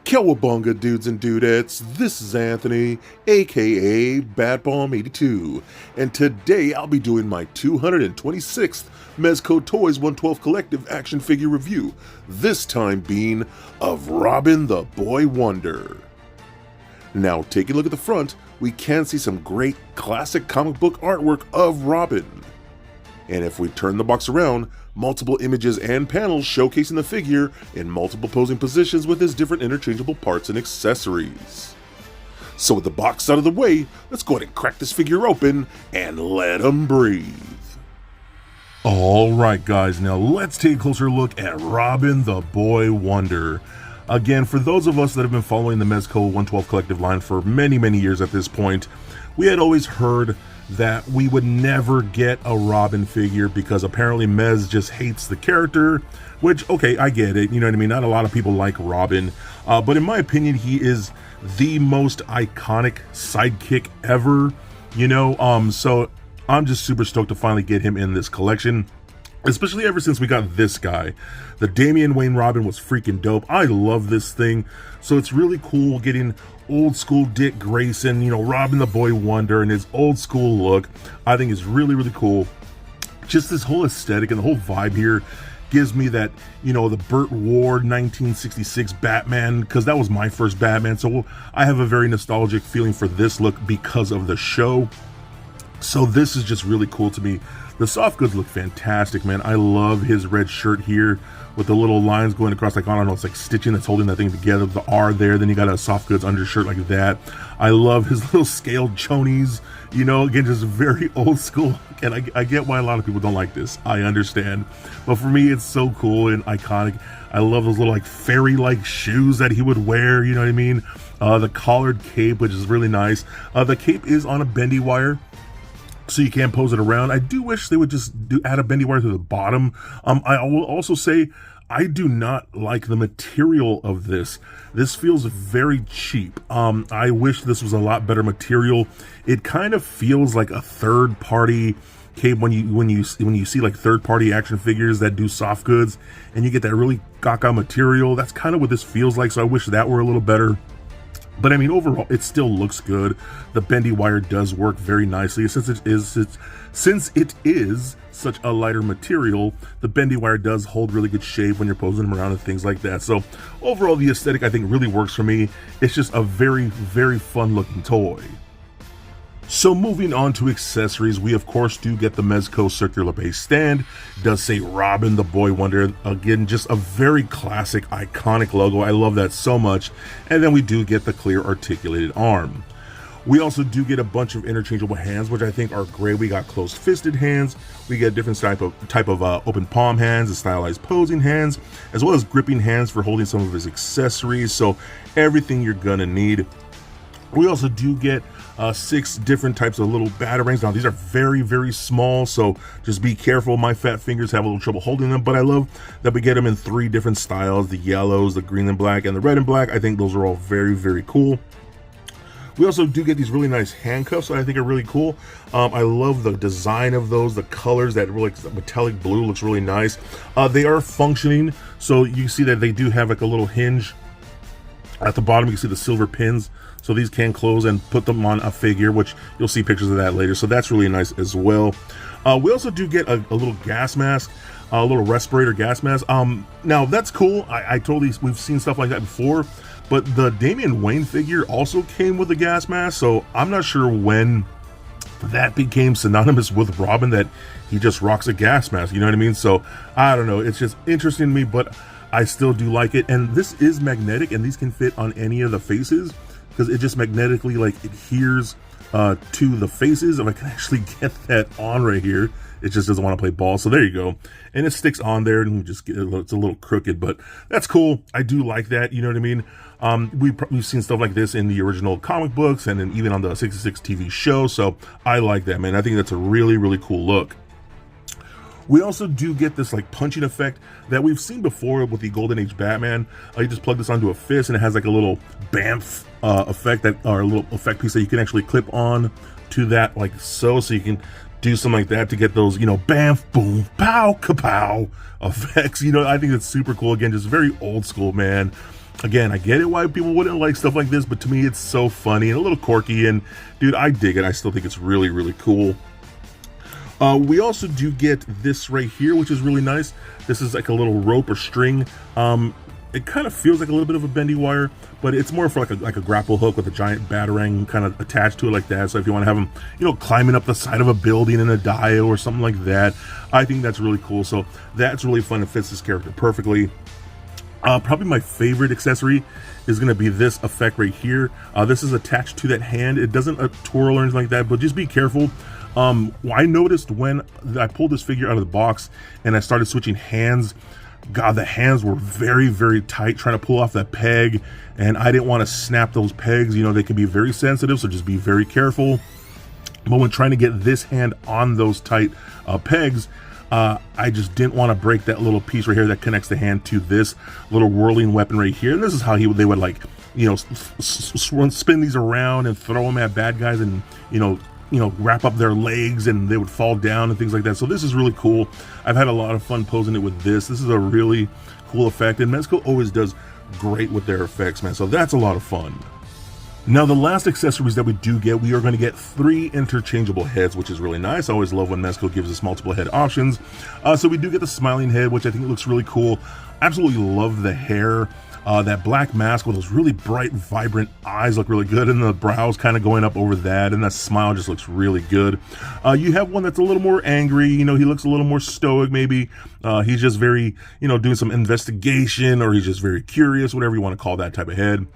Cowabunga dudes and dudettes, this is Anthony, aka BatBomb82, and today I'll be doing my 226th Mezco Toyz 112 Collective action figure review, this time being of Robin the Boy Wonder. Now taking a look at the front, we can see some great classic comic book artwork of Robin. And if we turn the box around, multiple images and panels showcasing the figure in multiple posing positions with his different interchangeable parts and accessories. So with the box out of the way, let's go ahead and crack this figure open and let him breathe. Alright guys, now let's take a closer look at Robin the Boy Wonder. Again, for those of us that have been following the Mezco 112 Collective line for many years at this point, we had always heard that we would never get a Robin figure because apparently Mez just hates the character, which, okay, I get it, you know what I mean? Not a lot of people like Robin, but in my opinion, he is the most iconic sidekick ever, you know? So I'm just super stoked to finally get him in this collection, especially ever since we got this guy. The Damian Wayne Robin was freaking dope. I love this thing. So it's really cool getting old school Dick Grayson, you know, Robin the Boy Wonder and his old school look. I think is really cool. Just this whole aesthetic and the whole vibe here gives me that, you know, the Burt Ward 1966 Batman, because that was my first Batman. So I have a very nostalgic feeling for this look because of the show. So this is just really cool to me. The soft goods look fantastic, man. I love his red shirt here with the little lines going across, like, I don't know, it's like stitching that's holding that thing together, the R there, then you got a soft goods undershirt like that. I love his little scaled chonies, you know, again, just very old school, and I get why a lot of people don't like this, I understand, but for me, it's so cool and iconic. I love those little, like, fairy-like shoes that he would wear, you know what I mean? The collared cape, which is really nice. The cape is on a bendy wire, so you can pose it around. I do wish they would just add a bendy wire to the bottom. I will also say I do not like the material of this. This feels very cheap. I wish this was a lot better material. It kind of feels like a third-party cape when you see like third-party action figures that do soft goods, and you get that really gaga material. That's kind of what this feels like. So I wish that were a little better. But I mean, overall, it still looks good. The bendy wire does work very nicely. Since it is such a lighter material, the bendy wire does hold really good shape when you're posing them around and things like that. So overall, the aesthetic, I think, really works for me. It's just a very fun looking toy. So moving on to accessories, we of course do get the Mezco circular base stand. It does say Robin the Boy Wonder. Again, just a very classic, iconic logo. I love that so much. And then we do get the clear articulated arm. We also do get a bunch of interchangeable hands, which I think are great. We got closed fisted hands. We get different type of open palm hands, the stylized posing hands, as well as gripping hands for holding some of his accessories. So everything you're gonna need. We also do get 6 different types of little batarangs. Now these are very small, so just be careful. My fat fingers have a little trouble holding them, but I love that we get them in 3 different styles: the yellows, the green and black, and the red and black. I think those are all very cool. We also do get these really nice handcuffs that I think are really cool. I love the design of those, the colors. That really, metallic blue looks really nice. They are functioning, so you see that they do have like a little hinge at the bottom. You can see the silver pins, so these can close and put them on a figure, which you'll see pictures of that later, so that's really nice as well. We also do get a little gas mask, a little respirator gas mask. Now that's cool. I totally, we've seen stuff like that before, but the Damian Wayne figure also came with a gas mask, so I'm not sure when that became synonymous with Robin, that he just rocks a gas mask, you know what I mean? So I don't know, it's just interesting to me, but I still do like it. And this is magnetic, and these can fit on any of the faces because it just magnetically like adheres to the faces. If I can actually get that on right here, it just doesn't want to play ball. So there you go, and it sticks on there, and just get it's a little crooked, but that's cool. I do like that, you know what I mean? We've seen stuff like this in the original comic books and then even on the 66 TV show, so I like that, man. I think that's a really cool look. We also do get this like punching effect that we've seen before with the Golden Age Batman. You just plug this onto a fist and it has like a little bamf effect, that, or a little effect piece that you can actually clip on to that, like so you can do something like that to get those, you know, bamf, boom, pow, kapow effects. You know, I think that's super cool. Again, just very old school, man. Again, I get it why people wouldn't like stuff like this, but to me it's so funny and a little quirky, and dude, I dig it. I still think it's really, really cool. We also do get this right here, which is really nice. This is like a little rope or string. It kind of feels like a little bit of a bendy wire, but it's more for like a grapple hook with a giant batarang kind of attached to it like that. So if you want to have them, you know, climbing up the side of a building in a dio or something like that, I think that's really cool. So that's really fun. It fits this character perfectly. Probably my favorite accessory is going to be this effect right here. This is attached to that hand. It doesn't twirl or anything like that, but just be careful. I noticed when I pulled this figure out of the box and I started switching hands, God, the hands were very, very tight trying to pull off that peg, and I didn't want to snap those pegs. You know, they can be very sensitive, so just be very careful. But when trying to get this hand on those tight pegs, I just didn't want to break that little piece right here that connects the hand to this little whirling weapon right here. And this is how they would, like, you know, spin these around and throw them at bad guys, and you know, wrap up their legs and they would fall down and things like that. So this is really cool. I've had a lot of fun posing it with this. This is a really cool effect, and Mezco always does great with their effects, man. So that's a lot of fun. Now, the last accessories that we do get, we are going to get 3 interchangeable heads, which is really nice. I always love when Mezco gives us multiple head options. So we do get the smiling head, which I think looks really cool. Absolutely love the hair. That black mask with those really bright, vibrant eyes look really good, and the brows kind of going up over that, and that smile just looks really good. You have one that's a little more angry. You know, he looks a little more stoic, maybe. He's just very, you know, doing some investigation, or he's just very curious, whatever you want to call that type of head.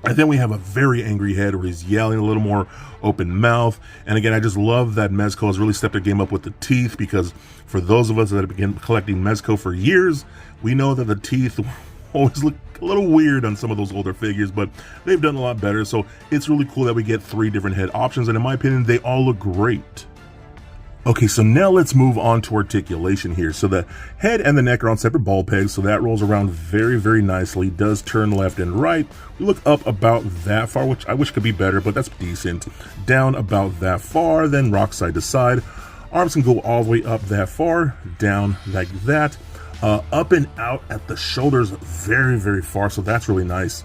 And then we have a very angry head where he's yelling, a little more open mouth. And again, I just love that Mezco has really stepped their game up with the teeth, because for those of us that have been collecting Mezco for years, we know that the teeth always look a little weird on some of those older figures, but they've done a lot better. So it's really cool that we get 3 different head options, and in my opinion, they all look great. Okay, so now let's move on to articulation here. So the head and the neck are on separate ball pegs, so that rolls around very, very nicely. Does turn left and right. We look up about that far, which I wish could be better, but that's decent. Down about that far, then rock side to side. Arms can go all the way up that far, down like that. Up and out at the shoulders very, very far, so that's really nice.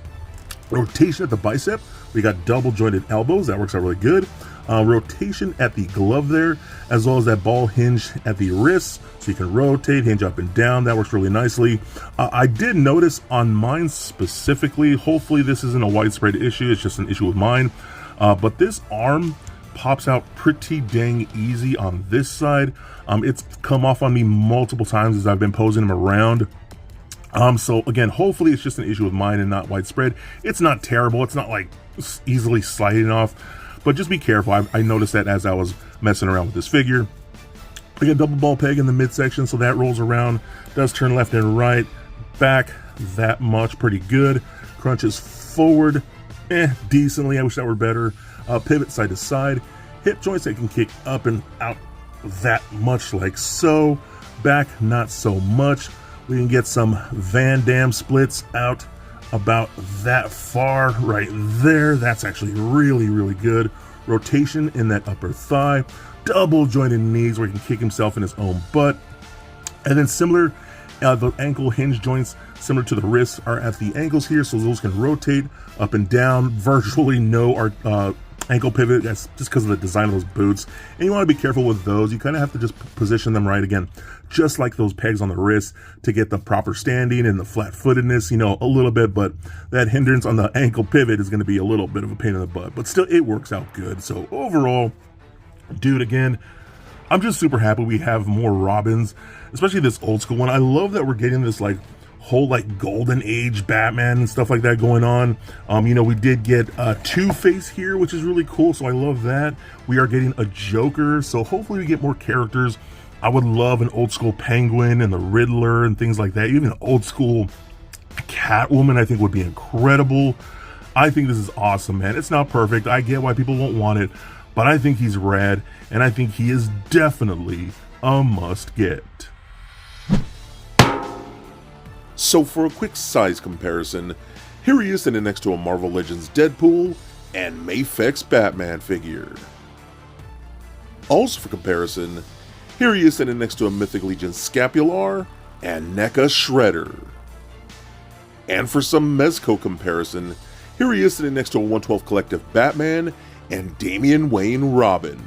Rotation at the bicep. We got double jointed elbows. That works out really good. Rotation at the glove there, as well as that ball hinge at the wrist, so you can rotate, hinge up and down. That works really nicely. I did notice on mine specifically, hopefully this isn't a widespread issue, it's just an issue with mine, but this arm pops out pretty dang easy on this side. It's come off on me multiple times as I've been posing them around. So again, hopefully it's just an issue with mine and not widespread. It's not terrible. It's not like easily sliding off, but just be careful. I noticed that as I was messing around with this figure. We got double ball peg in the midsection, so that rolls around, does turn left and right, back that much, pretty good. Crunches forward, decently. I wish that were better. Pivot side to side. Hip joints that can kick up and out that much, like so. Back, not so much. We can get some Van Damme splits out about that far right there. That's actually really, really good. Rotation in that upper thigh. Double jointed knees where he can kick himself in his own butt. And then similar, the ankle hinge joints similar to the wrists are at the ankles here, so those can rotate up and down. Virtually no ankle pivot. That's just because of the design of those boots, and you want to be careful with those. You kind of have to just position them right, again, just like those pegs on the wrist, to get the proper standing and the flat-footedness, you know, a little bit. But that hindrance on the ankle pivot is going to be a little bit of a pain in the butt, but still it works out good. So overall, dude, again, I'm just super happy we have more Robins, especially this old school one. I love that we're getting this like whole like golden age Batman and stuff like that going on. You know, we did get Two-Face here, which is really cool, so I love that. We are getting a Joker, so hopefully we get more characters. I would love an old school Penguin and the Riddler and things like that. Even an old school Catwoman I think would be incredible. I think this is awesome, man. It's not perfect. I get why people won't want it, but I think he's rad, and I think he is definitely a must get. So for a quick size comparison, here he is standing next to a Marvel Legends Deadpool and Mafex Batman figure. Also for comparison, here he is standing next to a Mythic Legion Scapular and NECA Shredder. And for some Mezco comparison, here he is sitting next to a 112 Collective Batman and Damian Wayne Robin.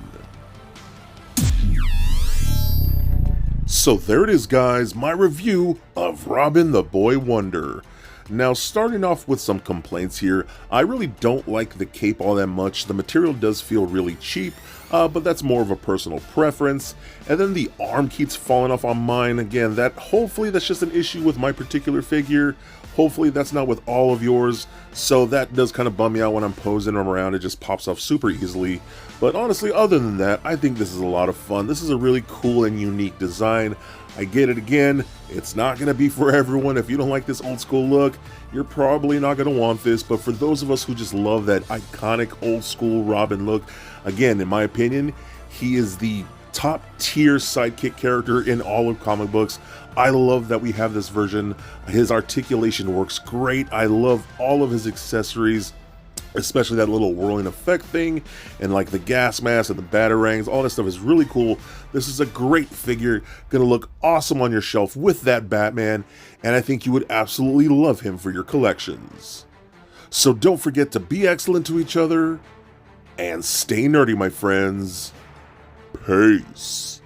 So there it is, guys, my review of Robin the Boy Wonder. Now, starting off with some complaints here, I really don't like the cape all that much. The material does feel really cheap, but that's more of a personal preference. And then the arm keeps falling off on mine. Again, hopefully that's just an issue with my particular figure. Hopefully that's not with all of yours. So that does kind of bum me out when I'm posing them around. It just pops off super easily. But honestly, other than that, I think this is a lot of fun. This is a really cool and unique design. I get it again, it's not going to be for everyone. If you don't like this old school look, you're probably not going to want this, but for those of us who just love that iconic old school Robin look, again, in my opinion, he is the top tier sidekick character in all of comic books. I love that we have this version. His articulation works great. I love all of his accessories, especially that little whirling effect thing, and like the gas mask and the batarangs. All that stuff is really cool. This is a great figure, gonna look awesome on your shelf with that Batman, and I think you would absolutely love him for your collections. So don't forget to be excellent to each other, and stay nerdy, my friends. Peace.